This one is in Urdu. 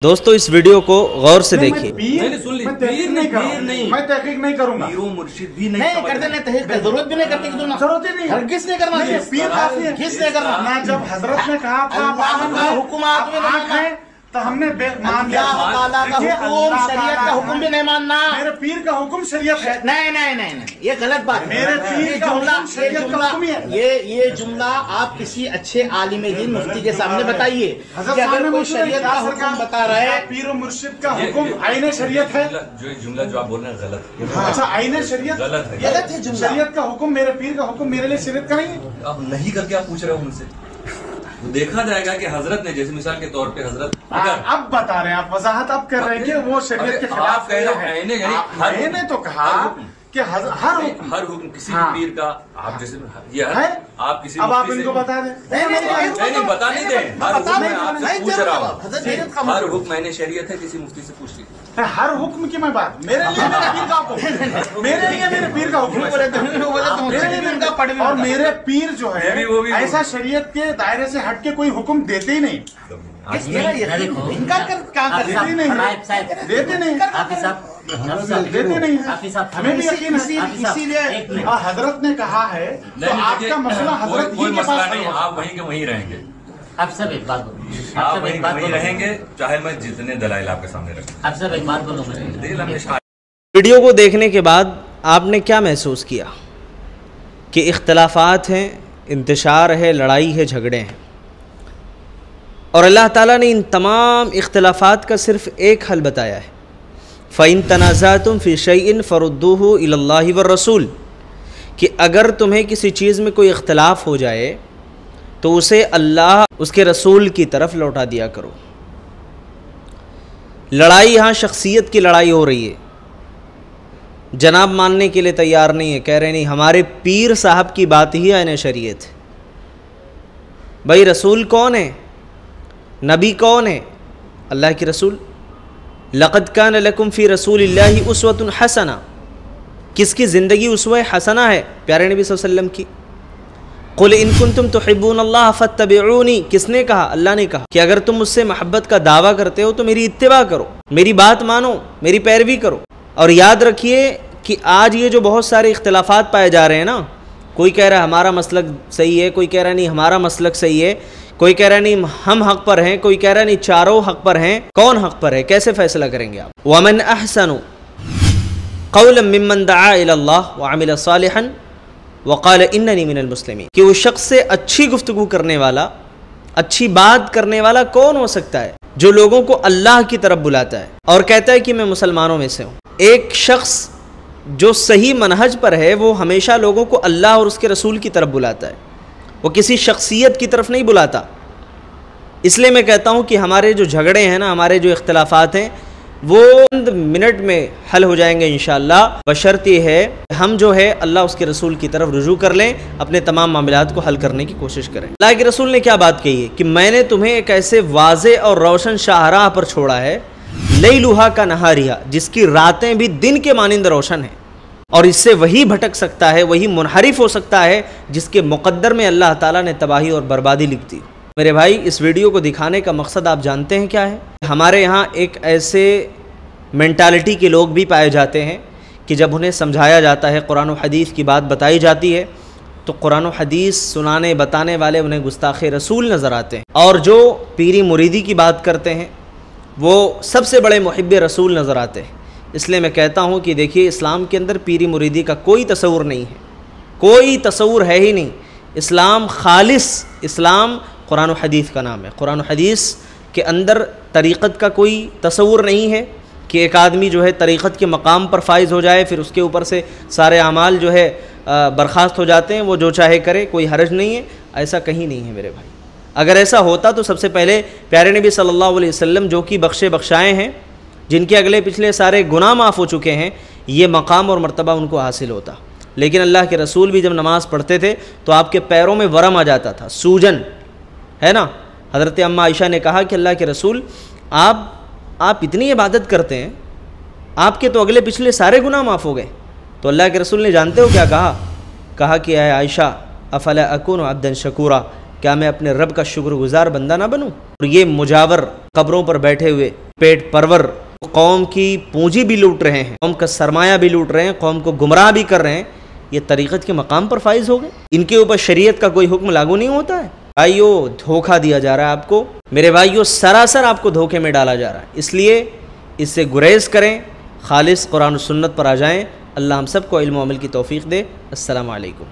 دوستو اس ویڈیو کو غور سے دیکھیے۔ میں تحقیق نہیں کروں گا، مرشد بھی نہیں کرتے، ضرورت بھی نہیں کرتے، ضرورت ہی نہیں، ہرگز نہیں کرنا، پیر کافی ہے، کس نے کرنا؟ جب حضرت نے کہا تھا حکومت میں تو ہم نے مان لیا، شریعت کا حکم بھی نہیں ماننا، میرے پیر کا حکم شریعت ہے۔ نہیں، یہ غلط بات ہے، میرے پیر کا حکم شریعت کا حکم ہے۔ یہ جملہ آپ کسی اچھے عالم دین مفتی کے سامنے بتائیے کہ اگر کوئی شریعت کا حکم بتا رہا ہے، پیر و مرشد کا حکم عین شریعت ہے، جو جملہ جو آپ بول رہے ہیں غلط ہے۔ اچھا عین شریعت غلط ہے، شریعت کا حکم میرے پیر کا حکم میرے لیے شریعت کا نہیں ہے۔ آپ نہیں کر کے آپ پوچھ رہے ہو ان سے، دیکھا جائے گا کہ حضرت نے جیسے مثال کے طور پہ حضرت اب بتا رہے ہیں، آپ وضاحت اب کر رہے ہیں کہ وہ شریعت کے خلاف ہے، نے تو کہا کہ ہر حکم کسی پیر کا آپ جیسے یہ ہے، آپ کسی اب آپ ان کو بتا دیں، نہیں بتا نہیں دیں، ہر حکم میں آپ سے پوچھ رہا ہوں، ہر حکم میں نے شریعت ہے، کسی مفتی سے پوچھ لیجیے۔ ہر حکم کی میں بات، میرے لیے میرے پیر کا حکم، میرے لیے میرے پیر کا حکم، اور میرے پیر جو ہے ایسا شریعت کے دائرے سے ہٹ کے کوئی حکم دیتے ہی نہیں، دیتے نہیں، ہمیں بھی یقین ہے، اسی لیے حضرت نے کہا ہے تو آپ کا مسئلہ حضرت ہی کے پاس نہیں، آپ وہیں کے وہیں رہیں گے، اب سب ایک بات بولو، آپ وہیں رہیں گے، چاہے میں جتنے دلائل آپ کے سامنے رکھوں۔ اب سب ایک بات بولو، ویڈیو کو دیکھنے کے بعد آپ نے کیا محسوس کیا کہ اختلافات ہیں، انتشار ہے، لڑائی ہے، جھگڑے ہیں، اور اللہ تعالیٰ نے ان تمام اختلافات کا صرف ایک حل بتایا ہے، فَإِن تَنَازَعْتُمْ فِي شَيْءٍ فَرُدُّوهُ إِلَى اللَّهِ وَالرَّسُولِ، کہ اگر تمہیں کسی چیز میں کوئی اختلاف ہو جائے تو اسے اللہ اس کے رسول کی طرف لوٹا دیا کرو۔ لڑائی یہاں شخصیت کی لڑائی ہو رہی ہے، جناب ماننے کے لیے تیار نہیں ہے، کہہ رہے نہیں ہمارے پیر صاحب کی بات ہی عین شریعت ہے۔ بھائی رسول کون ہے؟ نبی کون ہے؟ اللہ کی رسول۔ لقد کان لکم فی رسول اللہ اسوۃ حسنہ، کس کی زندگی اسوہ حسنہ ہے؟ پیارے نبی صلی اللہ علیہ وسلم کی۔ قل ان کنتم تحبون اللہ فاتبعونی، کس نے کہا؟ اللہ نے کہا کہ اگر تم مجھ سے محبت کا دعویٰ کرتے ہو تو میری اتباع کرو، میری بات مانو، میری پیروی کرو۔ اور یاد رکھیے کہ آج یہ جو بہت سارے اختلافات پائے جا رہے ہیں نا، کوئی کہہ رہا ہے ہمارا مسلک صحیح ہے، کوئی کہہ رہا نہیں ہمارا مسلک صحیح ہے، کوئی کہہ رہا نہیں ہم حق پر ہیں، کوئی کہہ رہا نہیں چاروں حق پر ہیں، کون حق پر ہے؟ کیسے فیصلہ کریں گے آپ؟ وَمَنْ أَحْسَنُ قَوْلًا مِّمَّنْ دَعَا إِلَى اللَّهِ وَعَمِلَ صَالِحًا وَقَالَ إِنَّنِي مِنَ الْمُسْلِمِينَ، کہ اس شخص سے اچھی گفتگو کرنے والا، اچھی بات کرنے والا کون ہو سکتا ہے جو لوگوں کو اللہ کی طرف بلاتا ہے اور کہتا ہے کہ میں مسلمانوں میں سے ہوں۔ ایک شخص جو صحیح منہج پر ہے وہ ہمیشہ لوگوں کو اللہ اور اس کے رسول کی طرف بلاتا ہے، وہ کسی شخصیت کی طرف نہیں بلاتا۔ اس لیے میں کہتا ہوں کہ ہمارے جو جھگڑے ہیں نا، ہمارے جو اختلافات ہیں، وہ چند منٹ میں حل ہو جائیں گے انشاءاللہ، بشرط یہ ہے ہم جو ہے اللہ اس کے رسول کی طرف رجوع کر لیں، اپنے تمام معاملات کو حل کرنے کی کوشش کریں۔ اللہ کے رسول نے کیا بات کہی ہے کہ میں نے تمہیں ایک ایسے واضح اور روشن شاہراہ پر چھوڑا ہے، لیلھا کا نہاریہ، جس کی راتیں بھی دن کے مانند روشن ہیں، اور اس سے وہی بھٹک سکتا ہے، وہی منحرف ہو سکتا ہے جس کے مقدر میں اللہ تعالیٰ نے تباہی اور بربادی لکھ دی۔ میرے بھائی اس ویڈیو کو دکھانے کا مقصد آپ جانتے ہیں کیا ہے؟ ہمارے یہاں ایک ایسے مینٹالٹی کے لوگ بھی پائے جاتے ہیں کہ جب انہیں سمجھایا جاتا ہے، قرآن و حدیث کی بات بتائی جاتی ہے، تو قرآن و حدیث سنانے بتانے والے انہیں گستاخ رسول نظر آتے ہیں، اور جو پیری مریدی کی بات کرتے ہیں وہ سب سے بڑے محب رسول نظر آتے ہیں۔ اس لیے میں کہتا ہوں کہ دیکھیے اسلام کے اندر پیری مریدی کا کوئی تصور نہیں ہے، کوئی تصور ہے ہی نہیں۔ اسلام خالص، اسلام قرآن و حدیث کا نام ہے۔ قرآن و حدیث کے اندر طریقت کا کوئی تصور نہیں ہے کہ ایک آدمی جو ہے طریقت کے مقام پر فائز ہو جائے، پھر اس کے اوپر سے سارے اعمال جو ہے برخاست ہو جاتے ہیں، وہ جو چاہے کرے، کوئی حرج نہیں ہے، ایسا کہیں نہیں ہے میرے بھائی۔ اگر ایسا ہوتا تو سب سے پہلے پیارے نبی صلی اللہ علیہ وسلم جو کہ بخشے بخشائے ہیں، جن کے اگلے پچھلے سارے گناہ معاف ہو چکے ہیں، یہ مقام اور مرتبہ ان کو حاصل ہوتا۔ لیکن اللہ کے رسول بھی جب نماز پڑھتے تھے تو آپ کے پیروں میں ورم آ جاتا تھا، سوجن ہے نا۔ حضرت اماں عائشہ نے کہا کہ اللہ کے رسول آپ اتنی عبادت کرتے ہیں، آپ کے تو اگلے پچھلے سارے گناہ معاف ہو گئے۔ تو اللہ کے رسول نے جانتے ہو کیا کہا کہ اے عائشہ افلا اکون عبدا شکورا، کیا میں اپنے رب کا شکر گزار بندہ نہ بنوں؟ اور یہ مجاور قبروں پر بیٹھے ہوئے پیٹ پرور قوم کی پونجی بھی لوٹ رہے ہیں، قوم کا سرمایہ بھی لوٹ رہے ہیں، قوم کو گمراہ بھی کر رہے ہیں، یہ طریقت کے مقام پر فائز ہو گئے؟ ان کے اوپر شریعت کا کوئی حکم لاگو نہیں ہوتا ہے؟ بھائیو دھوکہ دیا جا رہا ہے آپ کو، میرے بھائیو سراسر آپ کو دھوکے میں ڈالا جا رہا ہے، اس لیے اس سے گریز کریں، خالص قرآن و سنت پر آ جائیں۔ اللہ ہم سب کو علم و عمل کی توفیق دے۔ السلام علیکم۔